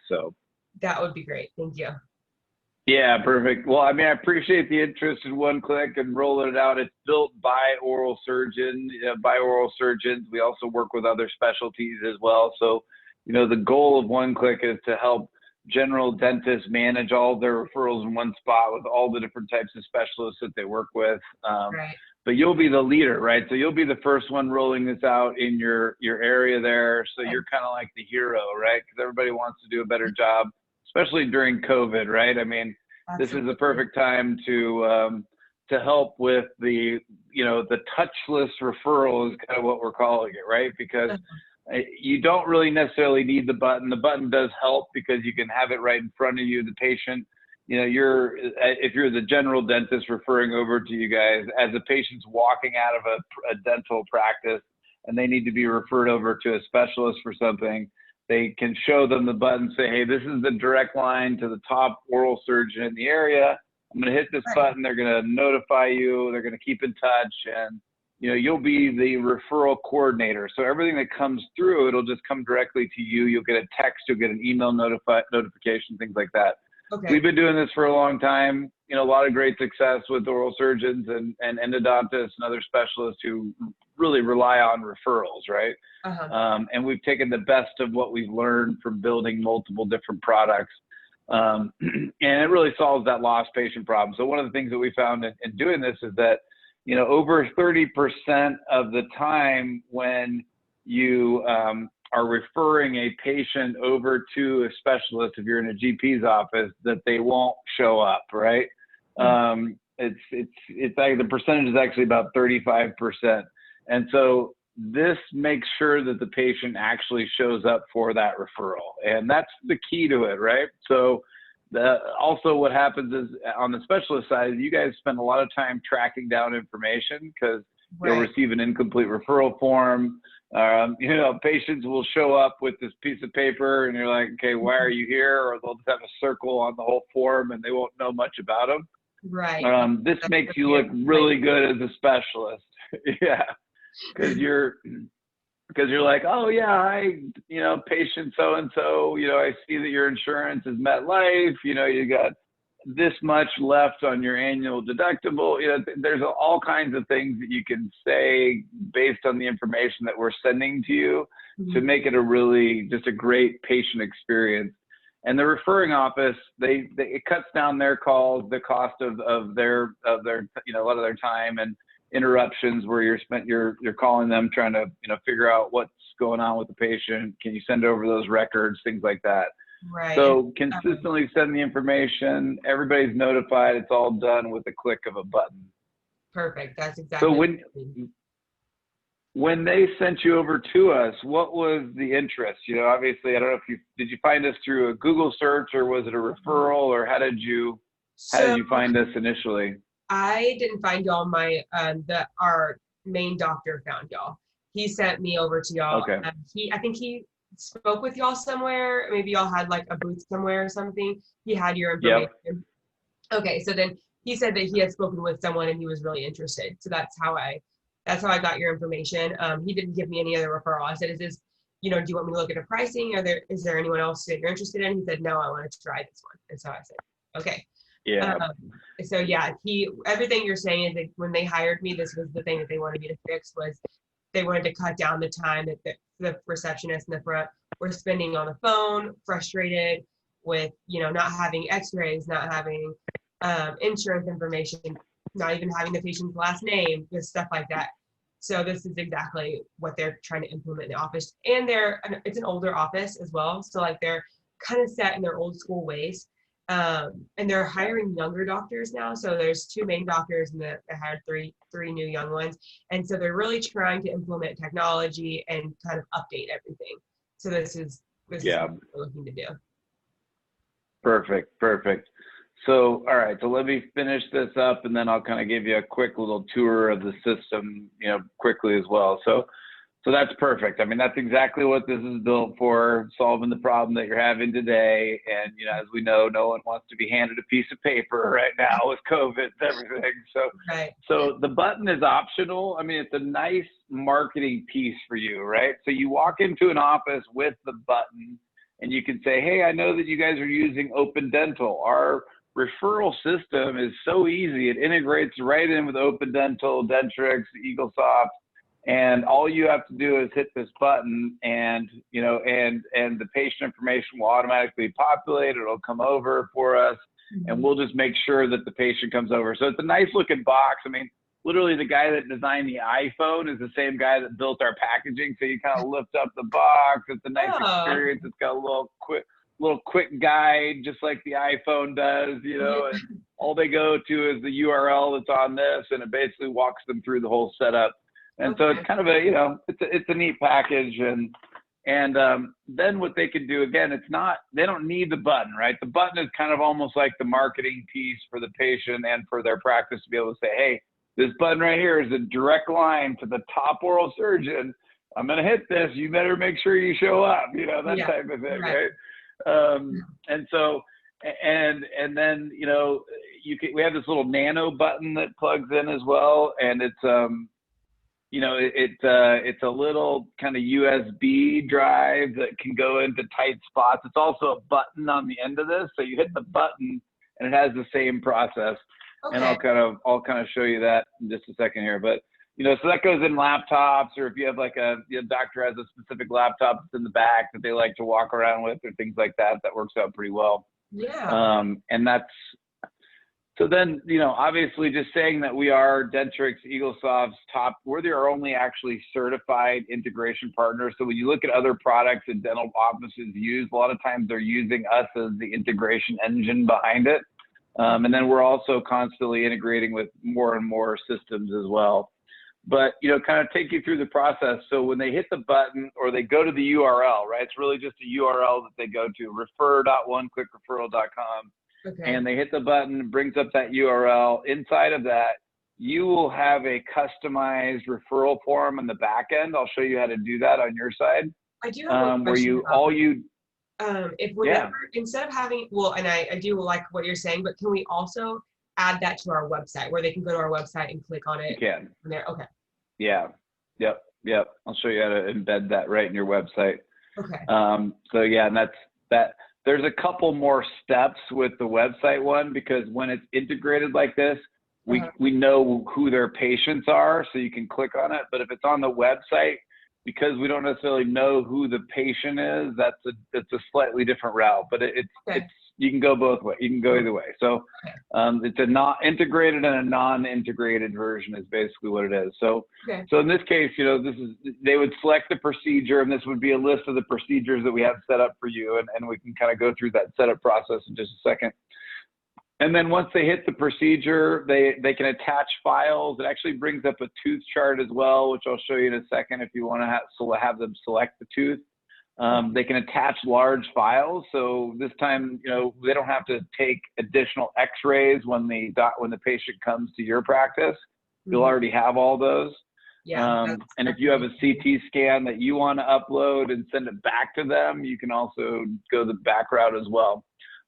So that would be great. Thank you. yeah, perfect. Well, I mean, I appreciate the interest in OneClick and rolling it out. It's built by oral surgeons. We also work with other specialties as well. So, you know, the goal of OneClick is to help general dentists manage all their referrals in one spot with all the different types of specialists that they work with. Right. But you'll be the leader, right? So you'll be the first one rolling this out in your area there. So you're kind of like the hero, right? Because everybody wants to do a better job, especially during COVID, right? I mean, Absolutely. this is the perfect time to help with the, you know, the touchless referral is kind of what we're calling it, right? Because you don't really necessarily need the button. The button does help because you can have it right in front of you, the patient. You know, if you're the general dentist referring over to you guys, as the patient's walking out of a dental practice and they need to be referred over to a specialist for something, they can show them the button, say, hey, this is the direct line to the top oral surgeon in the area. I'm going to hit this button. They're going to notify you. They're going to keep in touch. And, you know, you'll be the referral coordinator. So everything that comes through, it'll just come directly to you. You'll get a text. You'll get an email notification, things like that. Okay. We've been doing this for a long time. You know, a lot of great success with oral surgeons and endodontists and other specialists who really rely on referrals, right? And we've taken the best of what we've learned from building multiple different products. And it really solves that lost patient problem. So one of the things that we found in doing this is that, you know, over 30% of the time when you are referring a patient over to a specialist, if you're in a GP's office, that they won't show up, right? It's like the percentage is actually about 35%. And so this makes sure that the patient actually shows up for that referral. And that's the key to it, right? So also what happens is on the specialist side, you guys spend a lot of time tracking down information because you'll receive an incomplete referral form. You know, patients will show up with this piece of paper and you're like, okay, why are you here? Or they'll just have a circle on the whole form and they won't know much about them. Right. This makes you look really good as a specialist. Yeah. Because you're like, oh yeah, you know, patient so-and-so, you know, I see that your insurance is MetLife, you know, you got this much left on your annual deductible. You know, there's all kinds of things that you can say based on the information that we're sending to you to make it just a great patient experience. And the referring office, it cuts down their calls, the cost of their, you know, a lot of their time and interruptions where you're calling them trying to, you know, figure out what's going on with the patient. Can you send over those records, things like that. Right. So consistently send the information. Everybody's notified. It's all done with the click of a button. Perfect. That's exactly. So when they sent you over to us, what was the interest? You know, obviously, I don't know if did you find us through a Google search or was it a referral or how did you find us initially? I didn't find y'all. Our main doctor found y'all. He sent me over to y'all. Okay. I think he spoke with y'all somewhere. Maybe y'all had like a booth somewhere or something. He had your information. Yep. Okay, so then he said that he had spoken with someone and he was really interested. So that's how I got your information. He didn't give me any other referral. I said, is this, you know, do you want me to look at the pricing? Is there anyone else that you're interested in? He said, no, I want to try this one. And so I said, okay. Yeah. So yeah, everything you're saying is that when they hired me, this was the thing that they wanted me to fix was they wanted to cut down the time that the receptionist in the front were spending on the phone, frustrated with, you know, not having x-rays, not having insurance information, not even having the patient's last name, just stuff like that. So this is exactly what they're trying to implement in the office. And it's an older office as well. So like they're kind of set in their old school ways. And they're hiring younger doctors now. So there's 2 main doctors and they hired three new young ones. And so they're really trying to implement technology and kind of update everything. So this is what we're looking to do. Perfect. So, all right, so let me finish this up and then I'll kind of give you a quick little tour of the system, you know, quickly as well. So that's perfect. I mean, that's exactly what this is built for, solving the problem that you're having today. And, you know, as we know, no one wants to be handed a piece of paper right now with COVID and everything. So the button is optional. I mean, it's a nice marketing piece for you, right? So you walk into an office with the button and you can say, hey, I know that you guys are using Open Dental. Our referral system is so easy. It integrates right in with Open Dental, Dentrix, EagleSoft, and all you have to do is hit this button, and and the patient information will automatically populate. It'll come over for us, and we'll just make sure that the patient comes over. So it's a nice looking box. I mean, literally the guy that designed the iPhone is the same guy that built our packaging. So you kind of lift up the box. It's a nice experience. It's got a little quick guide, just like the iPhone does, and all they go to is the URL that's on this, and it basically walks them through the whole setup. And so it's kind of it's a neat package. And then what they can do, again, they don't need the button, right? The button is kind of almost like the marketing piece for the patient and for their practice to be able to say, hey, this button right here is a direct line to the top oral surgeon. I'm going to hit this. You better make sure you show up, that type of thing, right? And so, and then, we have this little nano button that plugs in as well. And it's, it's a little kind of USB drive that can go into tight spots. It's also a button on the end of this. So you hit the button and it has the same process. Okay. And I'll kind of show you that in just a second here. But, so that goes in laptops, or if you have like a doctor has a specific laptop that's in the back that they like to walk around with or things like that, that works out pretty well. Yeah. And so then, obviously just saying that we are Dentrix, EagleSoft's we're their only actually certified integration partner. So when you look at other products that dental offices use, a lot of times they're using us as the integration engine behind it. And then we're also constantly integrating with more and more systems as well. But, kind of take you through the process. So when they hit the button or they go to the URL, right, it's really just a URL that they go to, refer.oneclickreferral.com. Okay. And they hit the button, it brings up that URL. Inside of that, you will have a customized referral form on the back end. I'll show you how to do that on your side. I do have a question instead of having, and I do like what you're saying, but can we also add that to our website where they can go to our website and click on it? You can. From there. Okay. Yeah. Yep. I'll show you how to embed that right in your website. Okay. So yeah, and that. There's a couple more steps with the website one, because when it's integrated like this, we know who their patients are, so you can click on it. But if it's on the website, because we don't necessarily know who the patient is, it's a slightly different route. But it's you can go both ways. You can go either way. So it's a not integrated and a non-integrated version is basically what it is. So so in this case, they would select the procedure, and this would be a list of the procedures that we have set up for you, and we can kind of go through that setup process in just a second. And then once they hit the procedure, they can attach files. It actually brings up a tooth chart as well, which I'll show you in a second if you want to have them select the tooth. They can attach large files. So this time, they don't have to take additional x-rays when the patient comes to your practice. You'll already have all those. Yeah. And if you have a CT scan that you want to upload and send it back to them, you can also go the back route as well.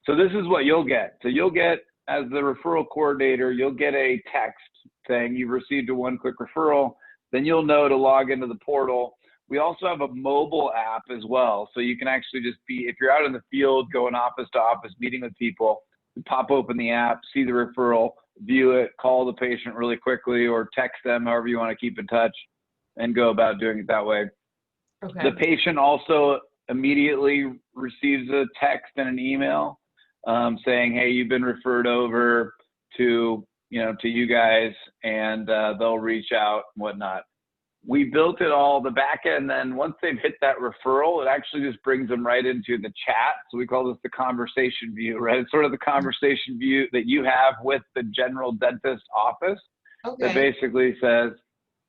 So this is what you'll get. So you'll get, as the referral coordinator, you'll get a text saying you've received a OneClick referral. Then you'll know to log into the portal. We also have a mobile app as well. So you can actually just if you're out in the field, going office to office, meeting with people, you pop open the app, see the referral, view it, call the patient really quickly, or text them, however you want to keep in touch, and go about doing it that way. Okay. The patient also immediately receives a text and an email saying, hey, you've been referred over to you guys, and they'll reach out and whatnot. We built it all, the back end, then once they've hit that referral, it actually just brings them right into the chat. So we call this the conversation view, right? It's sort of the conversation view that you have with the general dentist office that basically says,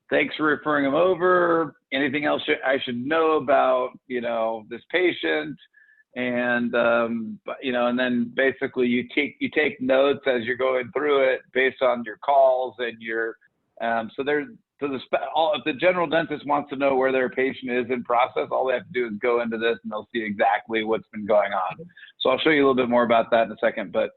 thanks for referring them over. Anything else I should know about, this patient? And, and then basically you take notes as you're going through it based on your calls and your, if the general dentist wants to know where their patient is in process, all they have to do is go into this and they'll see exactly what's been going on. So I'll show you a little bit more about that in a second. But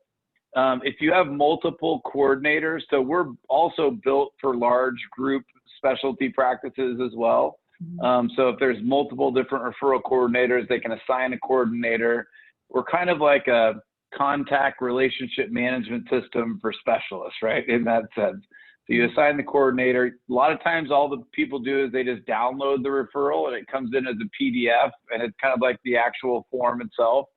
if you have multiple coordinators, so we're also built for large group specialty practices as well. So if there's multiple different referral coordinators, they can assign a coordinator. We're kind of like a contact relationship management system for specialists, right? In that sense. So you assign the coordinator. A lot of times all the people do is they just download the referral and it comes in as a PDF, and it's kind of like the actual form itself.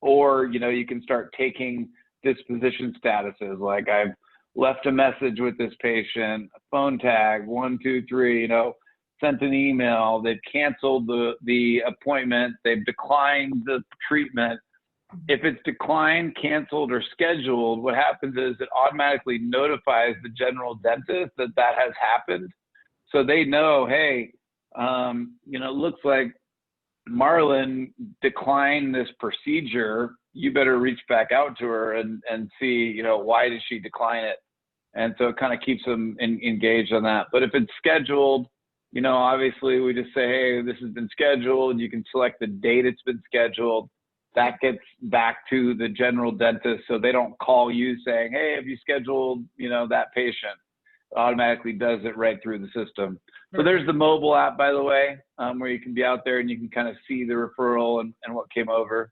Or, you know, you can start taking disposition statuses, like I've left a message with this patient, a phone tag, 1, 2, 3, you know, sent an email, they've canceled the appointment, they've declined the treatment. If it's declined, canceled, or scheduled, what happens is it automatically notifies the general dentist that that has happened. So they know, hey, you know, it looks like Marlon declined this procedure. You better reach back out to her and see, you know, why did she decline it? And so it kind of keeps them engaged on that. But if it's scheduled, you know, obviously we just say, hey, this has been scheduled. You can select the date it's been scheduled. That gets back to the general dentist, so they don't call you saying, hey, have you scheduled, you know, that patient? It automatically does it right through the system. So there's the mobile app, by the way, where you can be out there and you can kind of see the referral and what came over.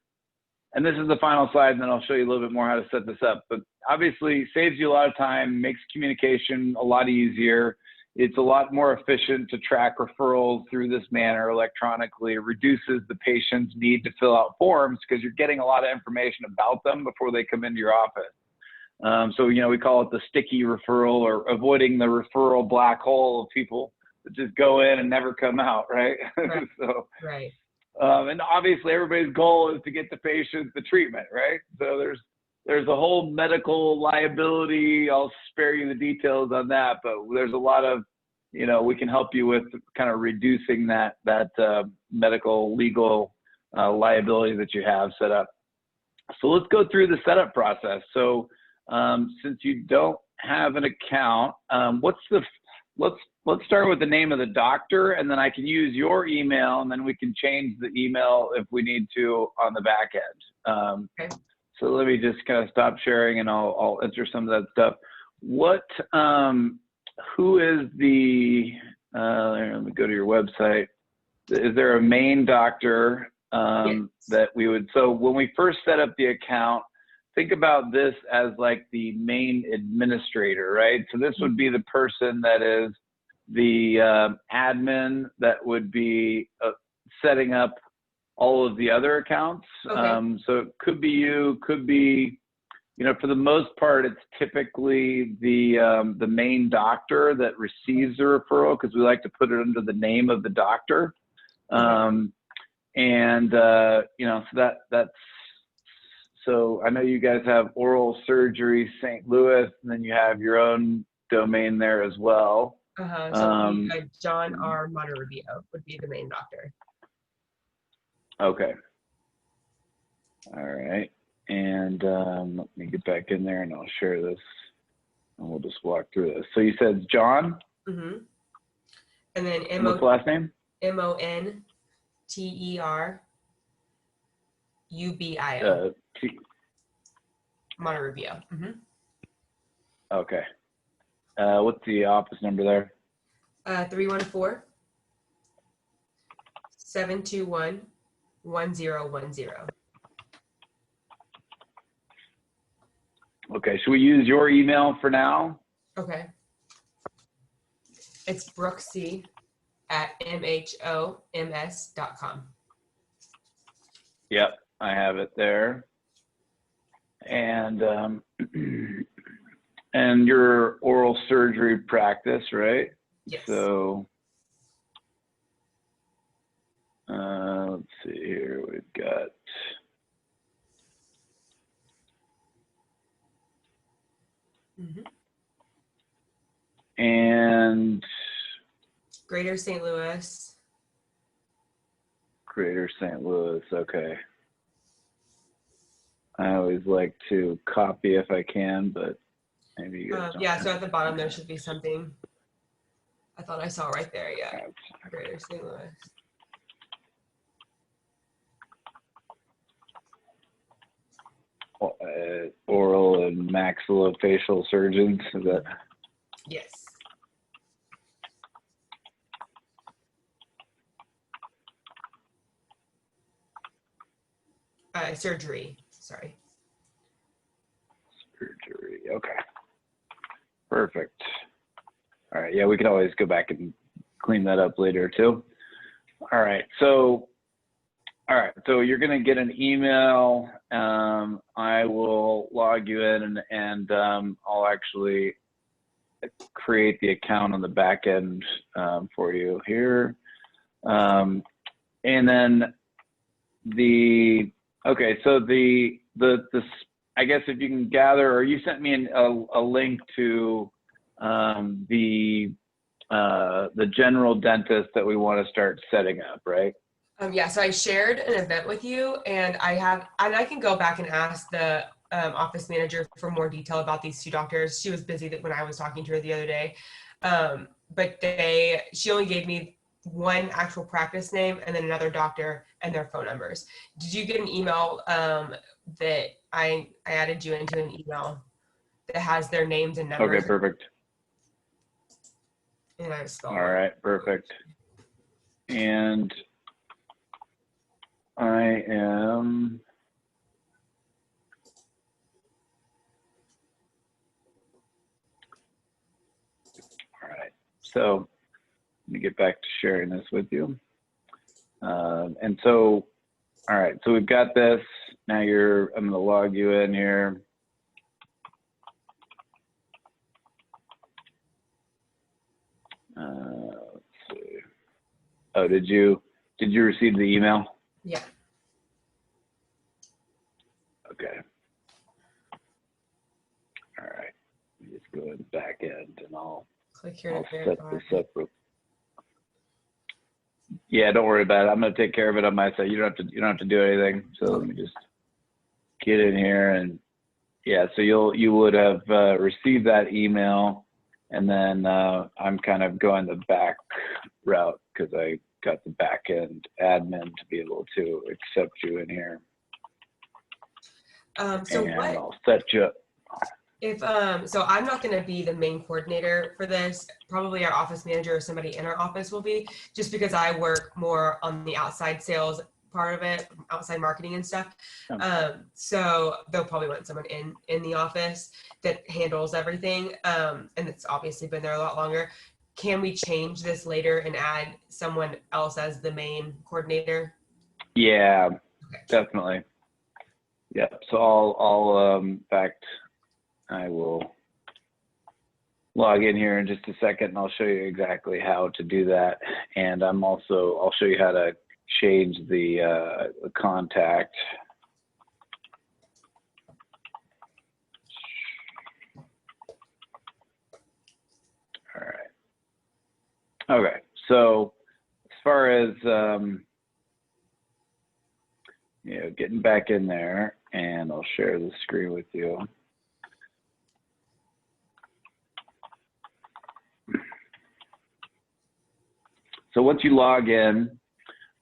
And this is the final slide, and then I'll show you a little bit more how to set this up. But obviously saves you a lot of time, makes communication a lot easier. It's a lot more efficient to track referrals through this manner electronically. It reduces the patient's need to fill out forms because you're getting a lot of information about them before they come into your office. So, you know, we call it the sticky referral, or avoiding the referral black hole of people that just go in and never come out, right? Right. So, Right. And obviously everybody's goal is to get the patient the treatment, right? So there's a whole medical liability. I'll spare you the details on that, but there's a lot of, you know, we can help you with kind of reducing that medical legal liability that you have set up. So let's go through the setup process. So since you don't have an account, let's start with the name of the doctor, and then I can use your email, and then we can change the email if we need to on the back end. Okay. So let me just kind of stop sharing, and I'll enter some of that stuff. Who is the, let me go to your website. Is there a main doctor Yes. that we would, so when we first set up the account, think about this as like the main administrator, right? So this would be the person that is the admin that would be setting up all of the other accounts. Okay. So it could be you, could be, you know, for the most part, it's typically the main doctor that receives the referral, because we like to put it under the name of the doctor. You know, so that's, so I know you guys have Oral Surgery St. Louis, and then you have your own domain there as well. So John R. Monterrubio would be the main doctor. Okay. All right. And let me get back in there and I'll share this and we'll just walk through this. So you said John? Mm-hmm. And then What's the last name? Monterrubio. Monterrubio. Mm-hmm. Okay. What's the office number there? 314-721-1010. Okay, should we use your email for now? Okay. It's brooksy@mhoms.com. Yep, I have it there. And and your oral surgery practice, right? Yes. So let's see here. We've got and Greater St. Louis. Greater St. Louis. Okay. I always like to copy if I can, but maybe you guys don't. Yeah, so at the bottom there should be something. I thought I saw right there. Yeah. Greater St. Louis. Oral and maxillofacial surgeons, is that? Yes. surgery. Sorry. Surgery. Okay. Perfect. All right. Yeah, we could always go back and clean that up later too. All right. So you're going to get an email. I will log you in and I'll actually create the account on the back end for you here. And then okay, so I guess if you can gather, or you sent me a link to the general dentist that we want to start setting up, right? Yeah, so I shared an event with you, and I can go back and ask the office manager for more detail about these two doctors. She was busy when I was talking to her the other day, but she only gave me one actual practice name and then another doctor and their phone numbers. Did you get an email that I added you into an email that has their names and numbers? Okay, perfect. And I spelled All right, perfect. And I am all right. So let me get back to sharing this with you. And so, all right, so we've got this. Now I'm going to log you in here. Let's see. Oh, did you receive the email? Yeah. Okay. All right. Let me just go in the back end and I'll Click here to set verify. this up. Yeah, don't worry about it. I'm going to take care of it on my side. You don't have to do anything. So let me just get in here and yeah. So you would have received that email, and then I'm kind of going the back route because I got the back end admin to be able to accept you in here. So and what? I'll set you up. If so I'm not going to be the main coordinator for this. Probably our office manager or somebody in our office will be, just because I work more on the outside sales part of it, outside marketing and stuff. So they'll probably want someone in the office that handles everything. And it's obviously been there a lot longer. Can we change this later and add someone else as the main coordinator? Yeah, Okay. definitely. Yeah. So I'll in fact, I will log in here in just a second and I'll show you exactly how to do that. And I'll show you how to change the contact. All right. Okay. So as far as, getting back in there, and I'll share the screen with you. So once you log in,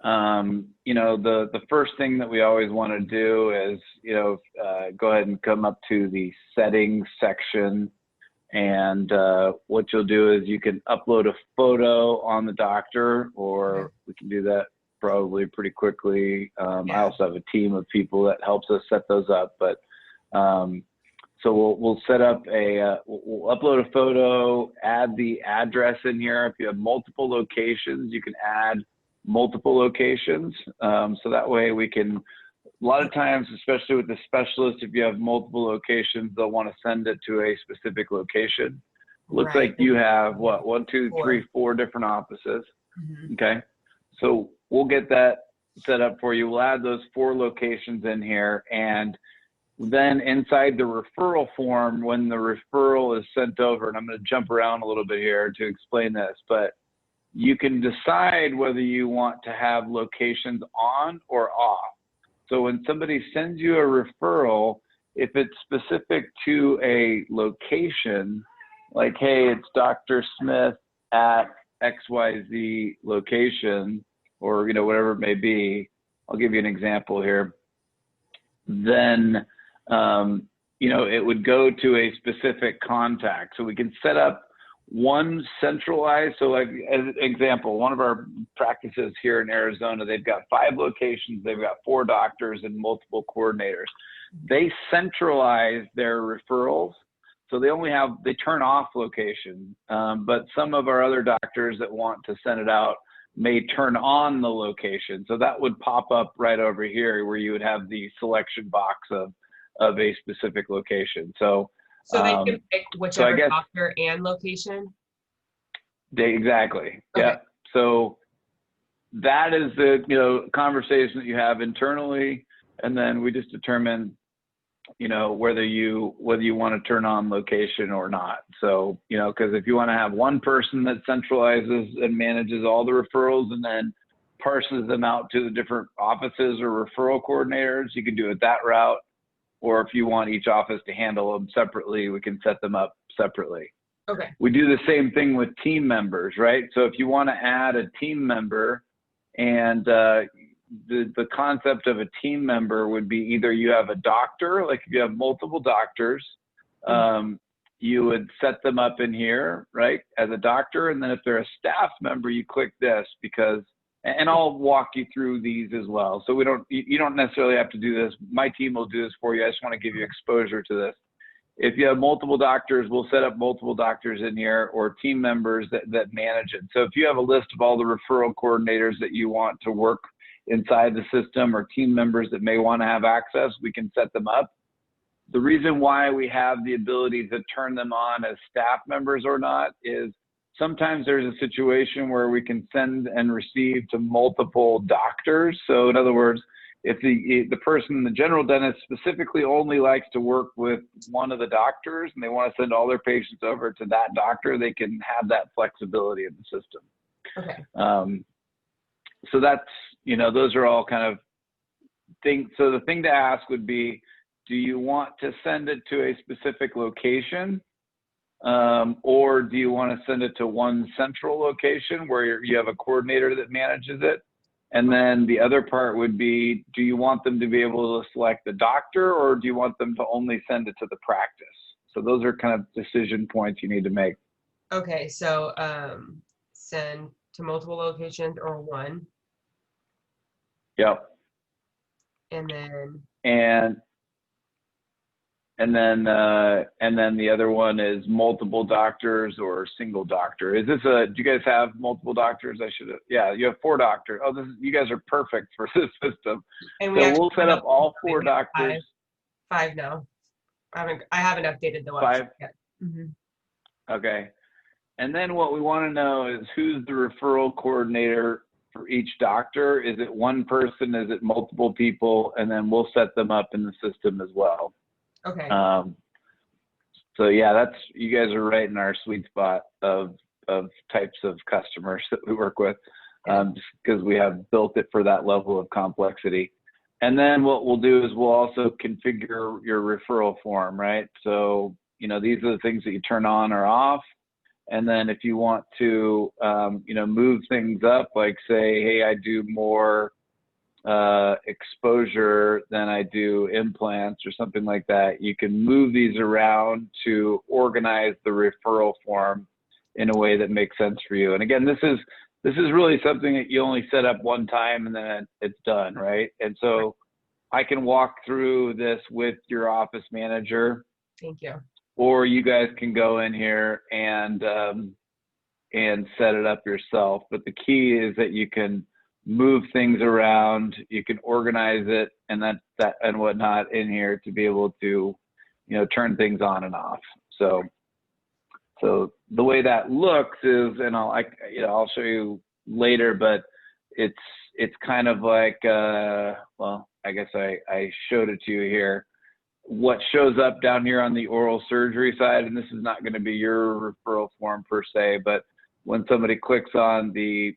the first thing that we always want to do is, go ahead and come up to the settings section. And what you'll do is you can upload a photo on the doctor, or we can do that probably pretty quickly. I also have a team of people that helps us set those up, but so we'll set up we'll upload a photo, add the address in here. If you have multiple locations, you can add multiple locations. So that way we can, a lot of times, especially with the specialist, if you have multiple locations, they'll want to send it to a specific location. Looks like you have what, 1, 2, 3, 4 different offices. Mm-hmm. Okay. So we'll get that set up for you. We'll add those 4 locations in here, and then inside the referral form, when the referral is sent over, and I'm going to jump around a little bit here to explain this, but you can decide whether you want to have locations on or off. So when somebody sends you a referral, if it's specific to a location, like, hey, it's Dr. Smith at XYZ location, or whatever it may be, I'll give you an example here. Then it would go to a specific contact. So we can set up one centralized, so like as an example, one of our practices here in Arizona, they've got 5 locations, they've got 4 doctors and multiple coordinators. They centralize their referrals, so they turn off location, but some of our other doctors that want to send it out may turn on the location. So that would pop up right over here where you would have the selection box of a specific location. So they can pick whichever doctor and location? Exactly. Okay. Yeah. So that is the conversation that you have internally, and then we just determine whether you want to turn on location or not. So because if you want to have one person that centralizes and manages all the referrals and then parses them out to the different offices or referral coordinators, you can do it that route. Or if you want each office to handle them separately, we can set them up separately. Okay. We do the same thing with team members, right? So if you want to add a team member, and the concept of a team member would be either you have a doctor, like if you have multiple doctors, you would set them up in here, right, as a doctor. And then if they're a staff member, you click this and I'll walk you through these as well. So you don't necessarily have to do this. My team will do this for you. I just want to give you exposure to this. If you have multiple doctors, we'll set up multiple doctors in here or team members that manage it. So if you have a list of all the referral coordinators that you want to work inside the system or team members that may want to have access, we can set them up. The reason why we have the ability to turn them on as staff members or not is sometimes there's a situation where we can send and receive to multiple doctors. So in other words, if the person, the general dentist specifically only likes to work with one of the doctors and they want to send all their patients over to that doctor, they can have that flexibility in the system. Okay. So that's, those are all kind of things. So the thing to ask would be, do you want to send it to a specific location? Or do you want to send it to one central location where you have a coordinator that manages it? And then the other part would be, do you want them to be able to select the doctor, or do you want them to only send it to the practice? So those are kind of decision points you need to make. Okay, so send to multiple locations or one. Yep. And then the other one is multiple doctors or single doctor. Is this do you guys have multiple doctors? Yeah, you have 4 doctors. Oh, you guys are perfect for this system. And so we'll set up all 4 doctors. 5 now. I haven't updated the website yet. Mm-hmm. Okay. And then what we want to know is who's the referral coordinator for each doctor. Is it one person? Is it multiple people? And then we'll set them up in the system as well. Okay. So yeah, you guys are right in our sweet spot of types of customers that we work with, just because we have built it for that level of complexity. And then what we'll do is we'll also configure your referral form, right? So, these are the things that you turn on or off. And then if you want to, move things up, like say, hey, I do more exposure than I do implants or something like that, you can move these around to organize the referral form in a way that makes sense for you. And again, this is really something that you only set up one time and then it's done, right? And so I can walk through this with your office manager. Thank you. Or you guys can go in here and set it up yourself. But the key is that you can move things around, you can organize it and that and whatnot in here to be able to, turn things on and off. So the way that looks is, and I'll show you later, but it's kind of like, well, I guess I showed it to you here. What shows up down here on the oral surgery side, and this is not going to be your referral form per se, but when somebody clicks on the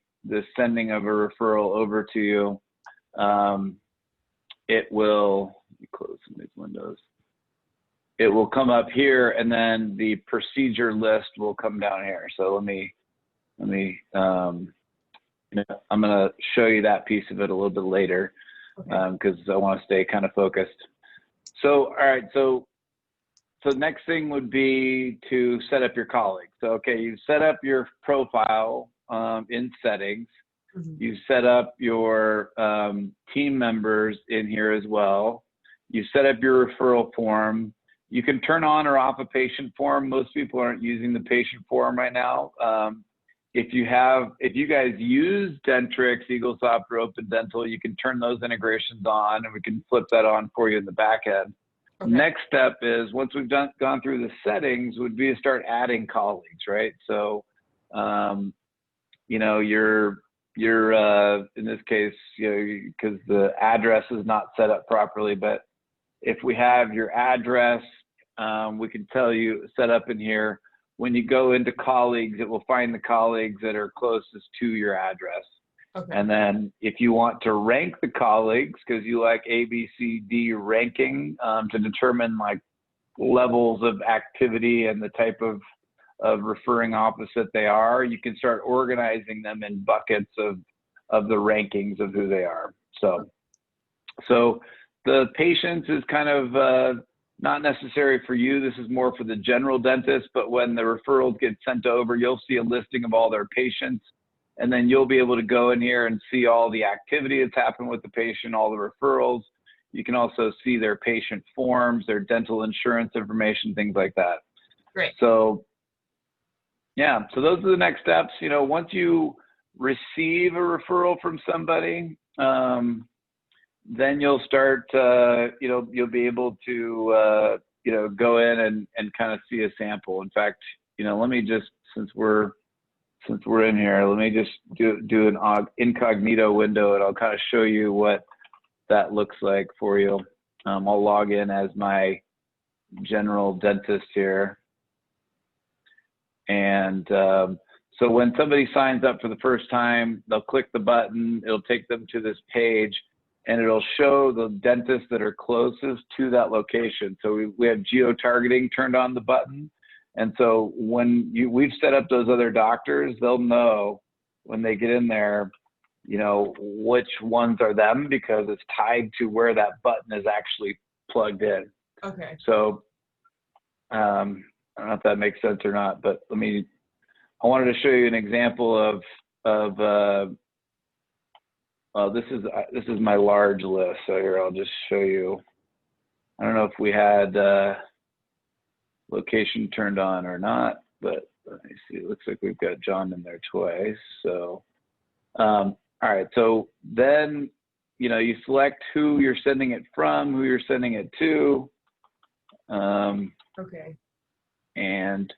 sending of a referral over to you, it will, let me close some of these windows. It will come up here, and then the procedure list will come down here. So let me I'm going to show you that piece of it a little bit later, because I want to stay kind of focused. So, all right, so So next thing would be to set up your colleagues. So, okay, you set up your profile in settings. You set up your team members in here as well. You set up your referral form. You can turn on or off a patient form. Most people aren't using the patient form right now. If you guys use Dentrix, Eaglesoft, or Open Dental, you can turn those integrations on, and we can flip that on for you in the back end. Okay. Next step is, once we've gone through the settings, would be to start adding colleagues, right? So, you know, you're in this case, you know, because the address is not set up properly, but if we have your address, we can tell you set up in here. When you go into colleagues, it will find the colleagues that are closest to your address. Okay. And then if you want to rank the colleagues, because you like A, B, C, D ranking to determine like levels of activity and the type of referring office that they are, you can start organizing them in buckets of the rankings of who they are. So the patients is kind of not necessary for you. This is more for the general dentist, but when the referrals get sent over, you'll see a listing of all their patients, and then you'll be able to go in here and see all the activity that's happened with the patient, all the referrals. You can also see their patient forms, their dental insurance information, things like that. Great. So yeah, so those are the next steps. You know, once you receive a referral from somebody, then you'll start, you know, you'll be able to, you know, go in and kind of see a sample. In fact, you know, let me just, since we're in here, let me just do an incognito window, and I'll kind of show you what that looks like for you. I'll log in as my general dentist here. And so when somebody signs up for the first time, they'll click the button, it'll take them to this page, and it'll show the dentists that are closest to that location. So we have geo-targeting turned on the button. And so when we've set up those other doctors, they'll know when they get in there, you know, which ones are them, because it's tied to where that button is actually plugged in. Okay. So I don't know if that makes sense or not, but I wanted to show you an example of this is my large list. So here, I'll just show you. I don't know if we had location turned on or not, but let me see. It looks like we've got John in there twice. So, all right. So then, you know, you select who you're sending it from, who you're sending it to. Okay. And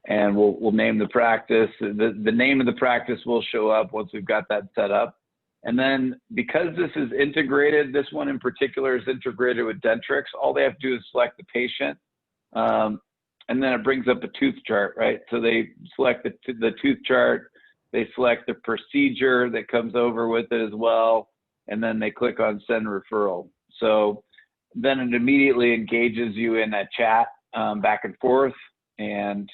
we'll name the practice. The name of the practice will show up once we've got that set up. And then because this is integrated, this one in particular is integrated with Dentrix, all they have to do is select the patient. And then it brings up a tooth chart, right? So they select the tooth chart, they select the procedure that comes over with it as well, and then they click on send referral. So then it immediately engages you in that chat back and forth, and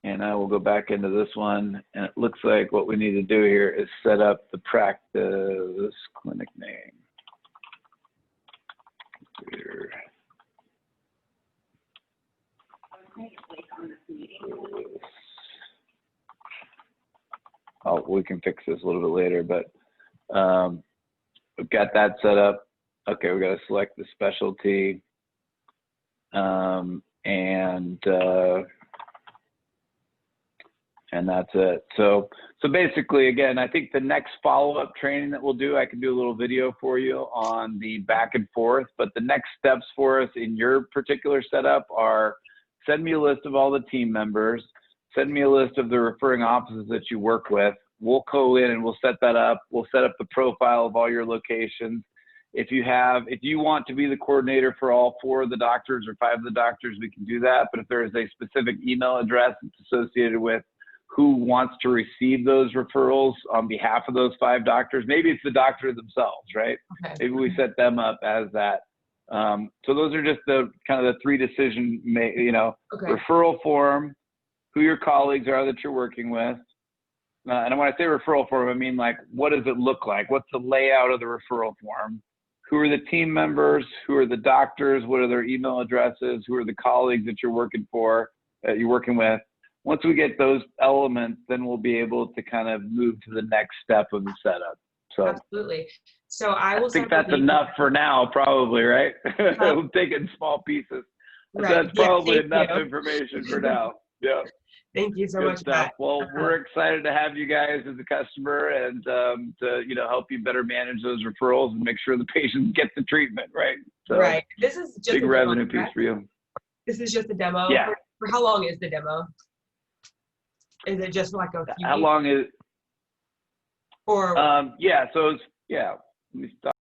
I will go back into this one, and it looks like what we need to do here is set up the practice clinic name. Here. Oh, we can fix this a little bit later, but we've got that set up. Okay, we got to select the specialty, and that's it. So basically, again, I think the next follow-up training that we'll do, I can do a little video for you on the back and forth, but the next steps for us in your particular setup are send me a list of all the team members, send me a list of the referring offices that you work with. We'll go in and we'll set that up. We'll set up the profile of all your locations. If you want to be the coordinator for all 4 of the doctors or 5 of the doctors, we can do that. But if there is a specific email address that's associated with who wants to receive those referrals on behalf of those 5 doctors, maybe it's the doctor themselves, right? Okay. Maybe we set them up as that. So those are just the kind of the 3 decision, okay. Referral form, who your colleagues are that you're working with. And when I say referral form, I mean, like, what does it look like? What's the layout of the referral form? who are the team members, who are the doctors, what are their email addresses, who are the colleagues that you're working with. Once we get those elements, then we'll be able to kind of move to the next step of the setup. So absolutely. So I will think that's enough for now, probably, right? We'll take it in small pieces. Right. That's probably Thank enough you. information for now. Yeah. Thank you so Good much, stuff. Matt. Well, we're excited to have you guys as a customer and to help you better manage those referrals and make sure the patients get the treatment, right? So right. This is just big a revenue demo, piece for you. This is just a demo. Yeah. For how long is the demo? Is it just like a few How weeks? long is? Or Yeah. So it's, yeah. Let me stop.